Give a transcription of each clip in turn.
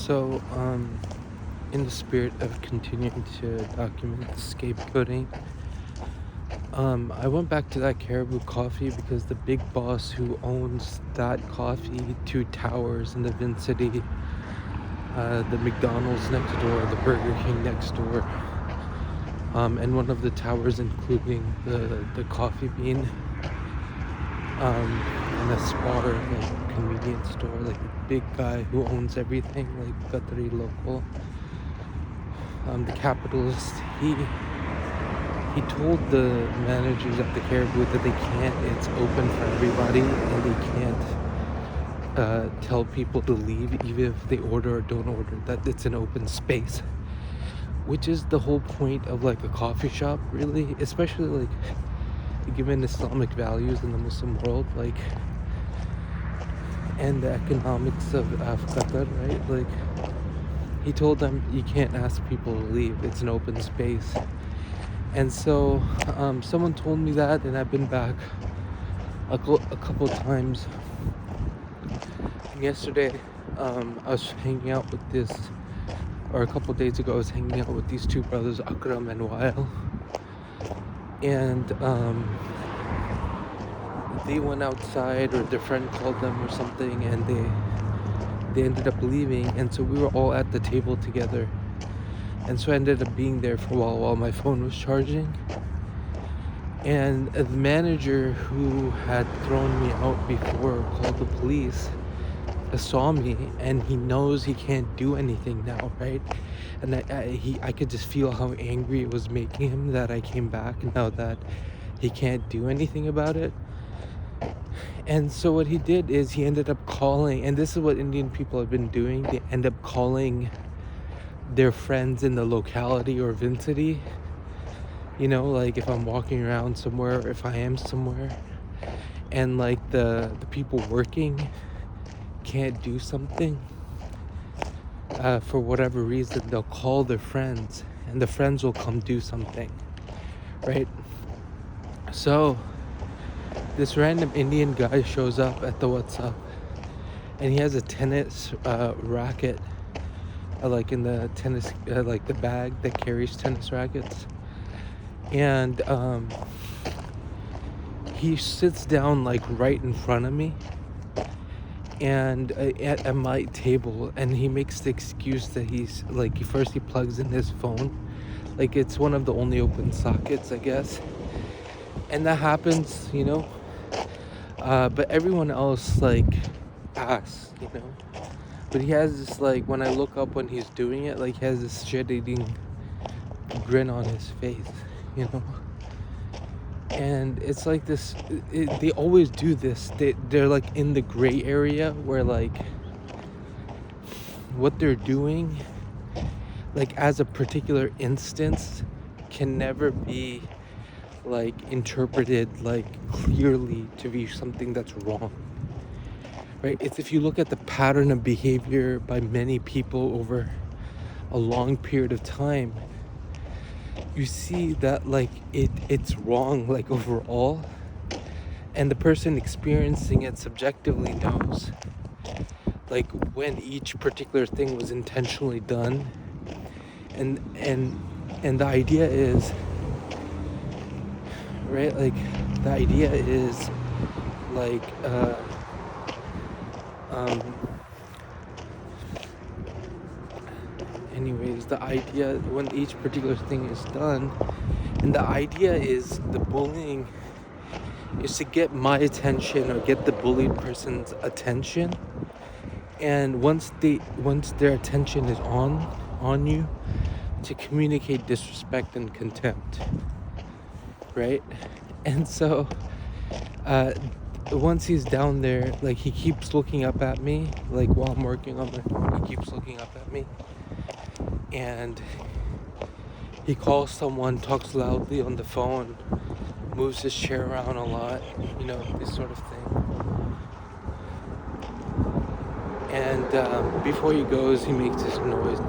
In the spirit of continuing to document the scapegoating, I went back to that Caribou Coffee because the big boss who owns that coffee, two towers in the Vincity, the McDonald's next door, the Burger King next door, and one of the towers including the coffee bean, and a spar, like convenience store, like the big guy who owns everything, like Qatari local, the capitalist, he told the managers at the Caribou that it's open for everybody, and they can't tell people to leave even if they order or don't order, that it's an open space, which is the whole point of like a coffee shop, really, especially like given Islamic values in the Muslim world, like, and the economics of Qatar, right? Like, he told them you can't ask people to leave, it's an open space. And so someone told me that, and I've been back a couple times. And yesterday I was hanging out with a couple days ago I was hanging out with these two brothers, Akram and Wael, and they went outside, or their friend called them or something, and they ended up leaving, and so we were all at the table together. And so I ended up being there for a while my phone was charging. And the manager who had thrown me out before called the police, saw me, and he knows he can't do anything now, right? And I could just feel how angry it was making him that I came back now that he can't do anything about it. And so what he did is he ended up calling, and this is what Indian people have been doing, they end up calling their friends in the locality or vicinity, you know, like if I'm walking around somewhere, or if I am somewhere, and like the people working can't do something for whatever reason, they'll call their friends, and the friends will come do something, right? So this random Indian guy shows up at the WhatsApp, and he has a tennis racket, like in the tennis, like the bag that carries tennis rackets. And he sits down like right in front of me, and at my table, and he makes the excuse that he's like, first he plugs in his phone, like it's one of the only open sockets, I guess, and that happens, you know, but everyone else like asks, you know. But he has this, like, when I look up when he's doing it, like, he has this shit-eating grin on his face, you know? And it's like this, they always do this. They're, like, in the gray area where, like, what they're doing, like, as a particular instance, can never be, like, interpreted, like, clearly to be something that's wrong. Right? It's if you look at the pattern of behavior by many people over a long period of time, you see that like it's wrong, like overall, and the person experiencing it subjectively knows like when each particular thing was intentionally done, and the idea is, right, like the idea is like anyways, the idea when each particular thing is done, and the idea is the bullying is to get my attention or get the bullied person's attention, and once their attention is on you, to communicate disrespect and contempt, right? And so once he's down there, like he keeps looking up at me, like while I'm working on my phone, he keeps looking up at me, and he calls someone, talks loudly on the phone, moves his chair around a lot, you know, this sort of thing. And before he goes, he makes this noise.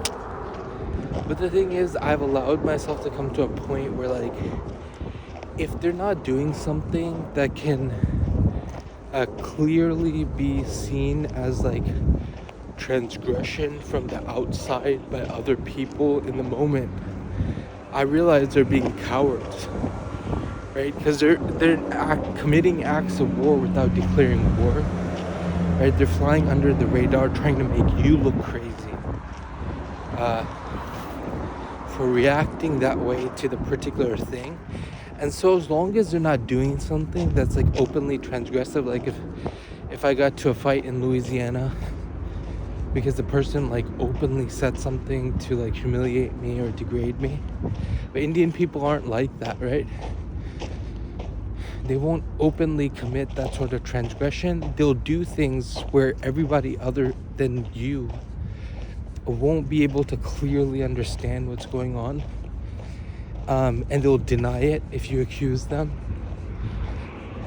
But the thing is, I've allowed myself to come to a point where, like, if they're not doing something that can clearly be seen as like transgression from the outside by other people in the moment, I realize they're being cowards, right? Because they're committing acts of war without declaring war, right? They're flying under the radar, trying to make you look crazy for reacting that way to the particular thing. And so as long as they're not doing something that's like openly transgressive, like if I got to a fight in Louisiana because the person like openly said something to like humiliate me or degrade me, but Indian people aren't like that, right? They won't openly commit that sort of transgression. They'll do things where everybody other than you won't be able to clearly understand what's going on, and they'll deny it if you accuse them.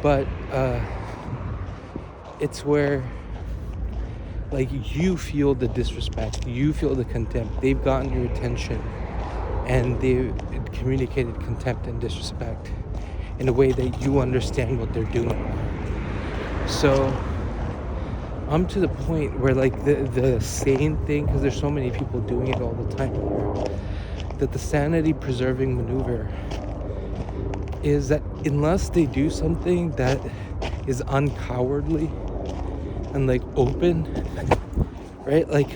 But it's where like you feel the disrespect, you feel the contempt. They've gotten your attention and they've communicated contempt and disrespect in a way that you understand what they're doing. So I'm to the point where like the sane thing, because there's so many people doing it all the time, that the sanity preserving maneuver is that unless they do something that is uncowardly and like open, right? Like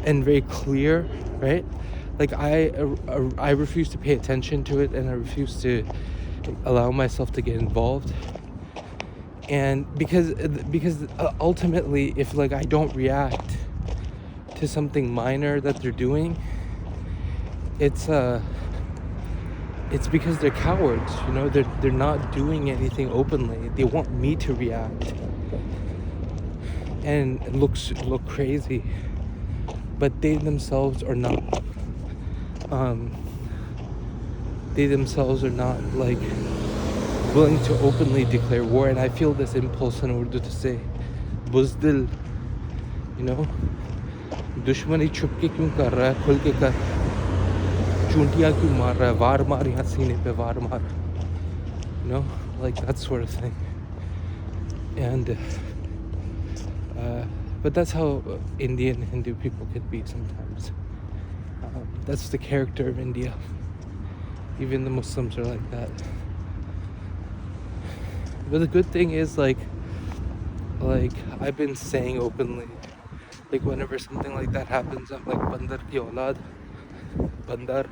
and very clear, right? Like I refuse to pay attention to it, and I refuse to allow myself to get involved. And because ultimately, if like I don't react to something minor that they're doing, it's because they're cowards, you know. They're not doing anything openly. They want me to react and look crazy, but they themselves are not like willing to openly declare war. And I feel this impulse in Urdu to say buzdil, you know, दुश्मनी छुप के क्यों कर रहा है, खुल के कर, चूंटियां क्यों मार रहा है, वार मार यहाँ सीने पे वार मार, you know, like that sort of thing. And but that's how Indian Hindu people can be sometimes. That's the character of India. Even the Muslims are like that. But the good thing is, like I've been saying openly, like whenever something like that happens, I'm like, bandar ki aulad, bandar,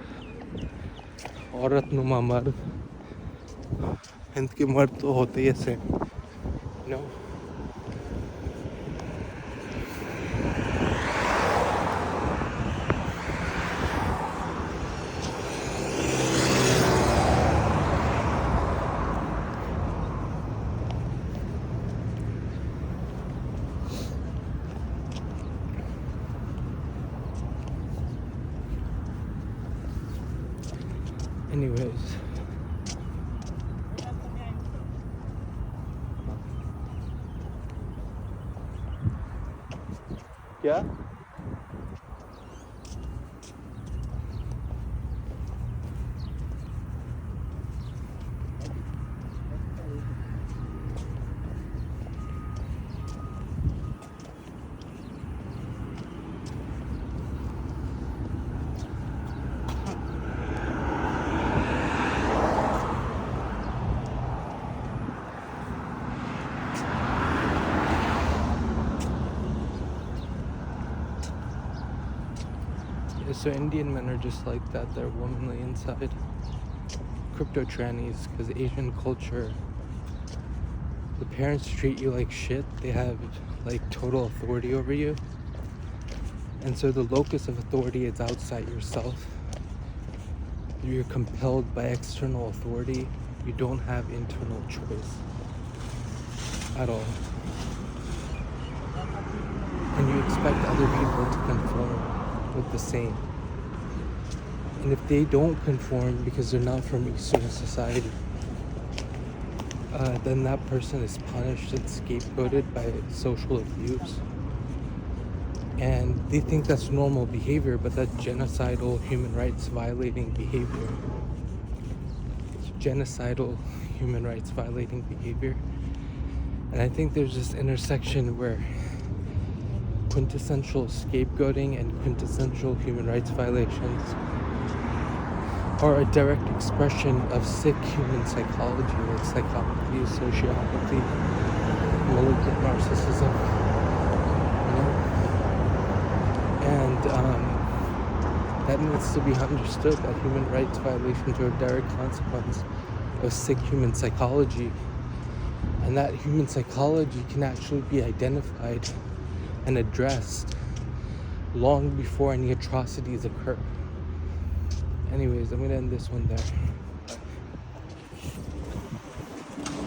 aurat numa mard, Hind ke mard to hote hi aise, you know. Anyways, क्या? So Indian men are just like that. They're womanly inside. Crypto trannies, because Asian culture, the parents treat you like shit. They have like total authority over you. And so the locus of authority is outside yourself. You're compelled by external authority. You don't have internal choice at all. And you expect other people to conform with the same. And if they don't conform because they're not from Eastern society, then that person is punished and scapegoated by social abuse. And they think that's normal behavior, but that's genocidal, human rights violating behavior. It's genocidal, human rights violating behavior. And I think there's this intersection where quintessential scapegoating and quintessential human rights violations are a direct expression of sick human psychology, like psychopathy, sociopathy, malignant narcissism, you know? And that needs to be understood, that human rights violations are a direct consequence of sick human psychology, and that human psychology can actually be identified and addressed long before any atrocities occur. Anyways, I'm gonna end this one there.